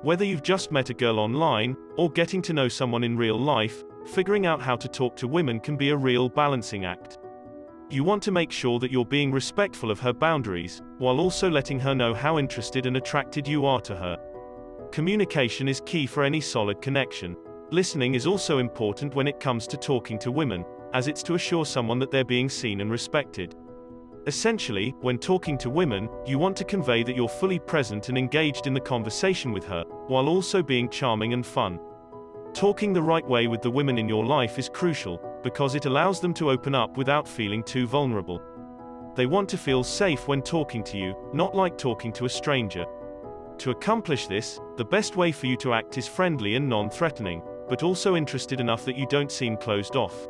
Whether you've just met a girl online, or getting to know someone in real life, figuring out how to talk to women can be a real balancing act. You want to make sure that you're being respectful of her boundaries, while also letting her know how interested and attracted you are to her. Communication is key for any solid connection. Listening is also important when it comes to talking to women, as it's to assure someone that they're being seen and respected. Essentially, when talking to women, you want to convey that you're fully present and engaged in the conversation with her, while also being charming and fun. Talking the right way with the women in your life is crucial, because it allows them to open up without feeling too vulnerable. They want to feel safe when talking to you, not like talking to a stranger. To accomplish this, the best way for you to act is friendly and non-threatening, but also interested enough that you don't seem closed off.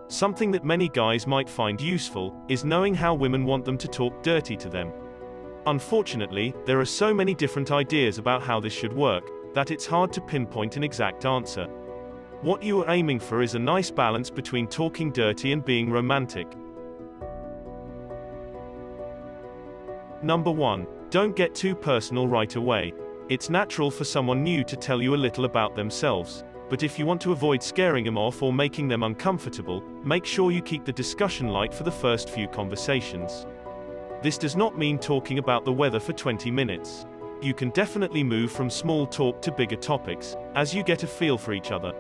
Something that many guys might find useful is knowing how women want them to talk dirty to them. Unfortunately, there are so many different ideas about how this should work that it's hard to pinpoint an exact answer. What you are aiming for is a nice balance between talking dirty and being romantic. Number 1. Don't get too personal right away. It's natural for someone new to tell you a little about themselves. But if you want to avoid scaring them off or making them uncomfortable, make sure you keep the discussion light for the first few conversations. This does not mean talking about the weather for 20 minutes. You can definitely move from small talk to bigger topics, as you get a feel for each other.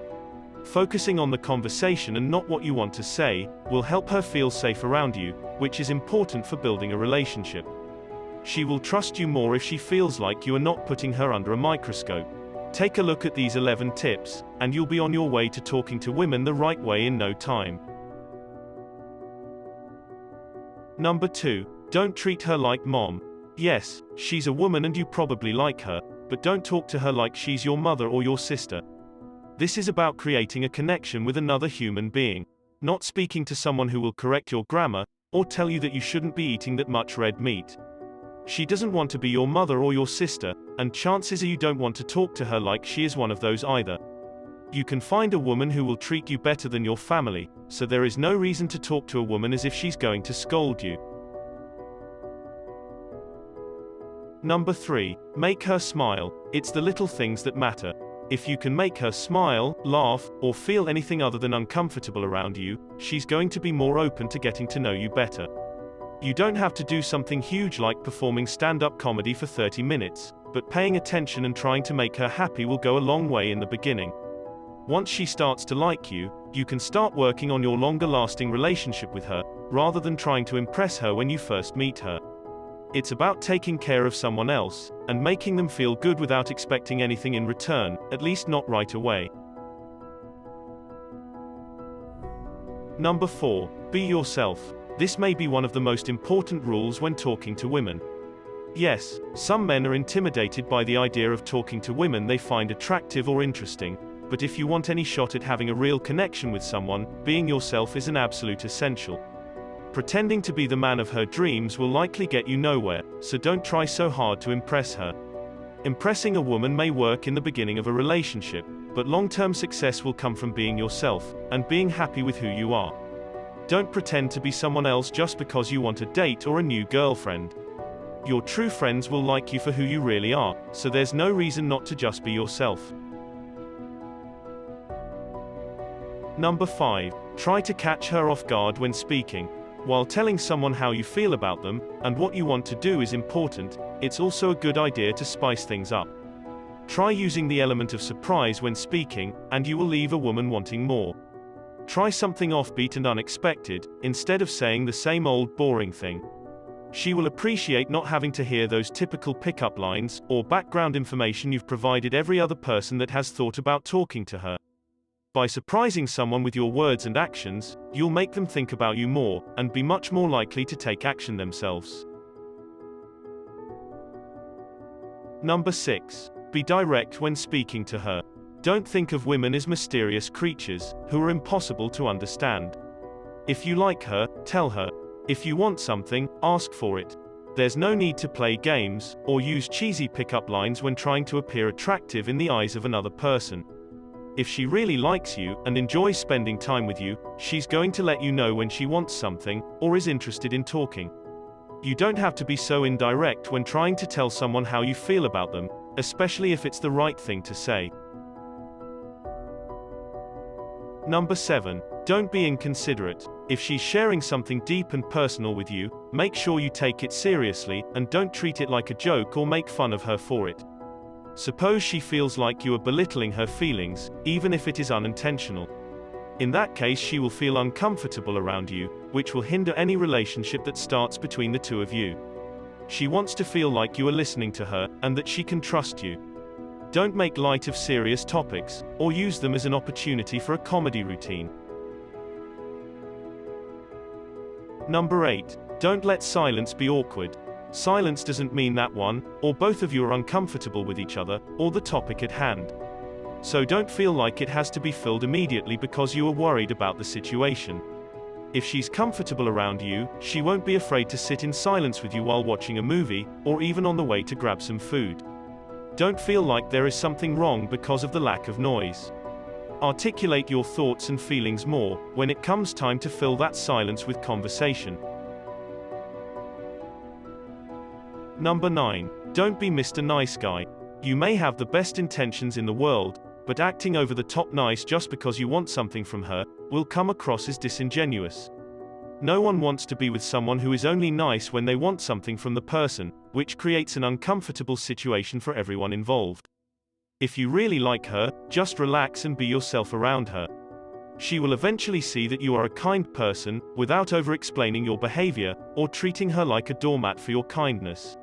Focusing on the conversation and not what you want to say, will help her feel safe around you, which is important for building a relationship. She will trust you more if she feels like you are not putting her under a microscope. Take a look at these 11 tips, and you'll be on your way to talking to women the right way in no time. Number 2. Don't treat her like mom. Yes, she's a woman and you probably like her, but don't talk to her like she's your mother or your sister. This is about creating a connection with another human being, not speaking to someone who will correct your grammar, or tell you that you shouldn't be eating that much red meat. She doesn't want to be your mother or your sister, and chances are you don't want to talk to her like she is one of those either. You can find a woman who will treat you better than your family, so there is no reason to talk to a woman as if she's going to scold you. Number 3. Make her smile. It's the little things that matter. If you can make her smile, laugh, or feel anything other than uncomfortable around you, she's going to be more open to getting to know you better. You don't have to do something huge like performing stand-up comedy for 30 minutes, but paying attention and trying to make her happy will go a long way in the beginning. Once she starts to like you, you can start working on your longer-lasting relationship with her, rather than trying to impress her when you first meet her. It's about taking care of someone else, and making them feel good without expecting anything in return, at least not right away. Number 4. Be yourself. This may be one of the most important rules when talking to women. Yes, some men are intimidated by the idea of talking to women they find attractive or interesting, but if you want any shot at having a real connection with someone, being yourself is an absolute essential. Pretending to be the man of her dreams will likely get you nowhere, so don't try so hard to impress her. Impressing a woman may work in the beginning of a relationship, but long-term success will come from being yourself, and being happy with who you are. Don't pretend to be someone else just because you want a date or a new girlfriend. Your true friends will like you for who you really are, so there's no reason not to just be yourself. Number 5. Try to catch her off guard when speaking. While telling someone how you feel about them, and what you want to do is important, it's also a good idea to spice things up. Try using the element of surprise when speaking, and you will leave a woman wanting more. Try something offbeat and unexpected, instead of saying the same old boring thing. She will appreciate not having to hear those typical pickup lines, or background information you've provided every other person that has thought about talking to her. By surprising someone with your words and actions, you'll make them think about you more, and be much more likely to take action themselves. Number 6. Be direct when speaking to her. Don't think of women as mysterious creatures, who are impossible to understand. If you like her, tell her. If you want something, ask for it. There's no need to play games, or use cheesy pickup lines when trying to appear attractive in the eyes of another person. If she really likes you, and enjoys spending time with you, she's going to let you know when she wants something, or is interested in talking. You don't have to be so indirect when trying to tell someone how you feel about them. especially if it's the right thing to say. Number 7. Don't be inconsiderate. If she's sharing something deep and personal with you, make sure you take it seriously, and don't treat it like a joke or make fun of her for it. Suppose she feels like you are belittling her feelings, even if it is unintentional. In that case, she will feel uncomfortable around you, which will hinder any relationship that starts between the two of you. She wants to feel like you are listening to her, and that she can trust you. Don't make light of serious topics, or use them as an opportunity for a comedy routine. Number 8. Don't let silence be awkward. Silence doesn't mean that one, or both of you are uncomfortable with each other, or the topic at hand. So don't feel like it has to be filled immediately because you are worried about the situation. If she's comfortable around you, she won't be afraid to sit in silence with you while watching a movie, or even on the way to grab some food. Don't feel like there is something wrong because of the lack of noise. Articulate your thoughts and feelings more when it comes time to fill that silence with conversation. Number 9. Don't be Mr. Nice Guy. You may have the best intentions in the world, but acting over the top nice just because you want something from her will come across as disingenuous. No one wants to be with someone who is only nice when they want something from the person, which creates an uncomfortable situation for everyone involved. If you really like her, just relax and be yourself around her. She will eventually see that you are a kind person, without over-explaining your behavior, or treating her like a doormat for your kindness.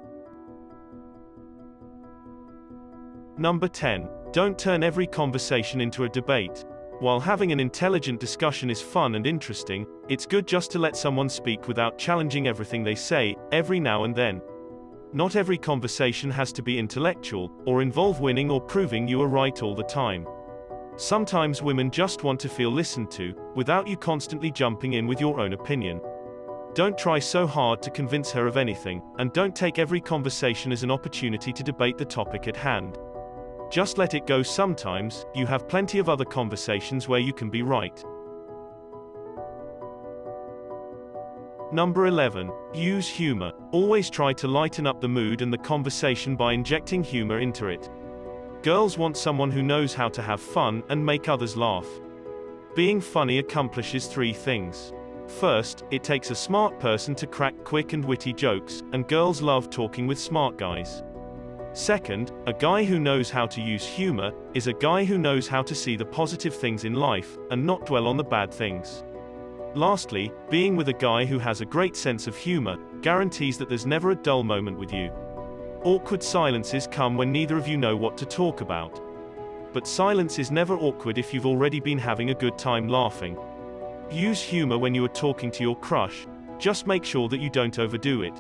Number 10. Don't turn every conversation into a debate. While having an intelligent discussion is fun and interesting, it's good just to let someone speak without challenging everything they say, every now and then. Not every conversation has to be intellectual, or involve winning or proving you are right all the time. Sometimes women just want to feel listened to, without you constantly jumping in with your own opinion. Don't try so hard to convince her of anything, and don't take every conversation as an opportunity to debate the topic at hand. Just let it go. Sometimes, you have plenty of other conversations where you can be right. Number 11. Use humor. Always try to lighten up the mood and the conversation by injecting humor into it. Girls want someone who knows how to have fun and make others laugh. Being funny accomplishes 3 things. First, it takes a smart person to crack quick and witty jokes, and girls love talking with smart guys. Second, a guy who knows how to use humor is a guy who knows how to see the positive things in life, and not dwell on the bad things. Lastly, being with a guy who has a great sense of humor guarantees that there's never a dull moment with you. Awkward silences come when neither of you know what to talk about. But silence is never awkward if you've already been having a good time laughing. Use humor when you are talking to your crush, just make sure that you don't overdo it.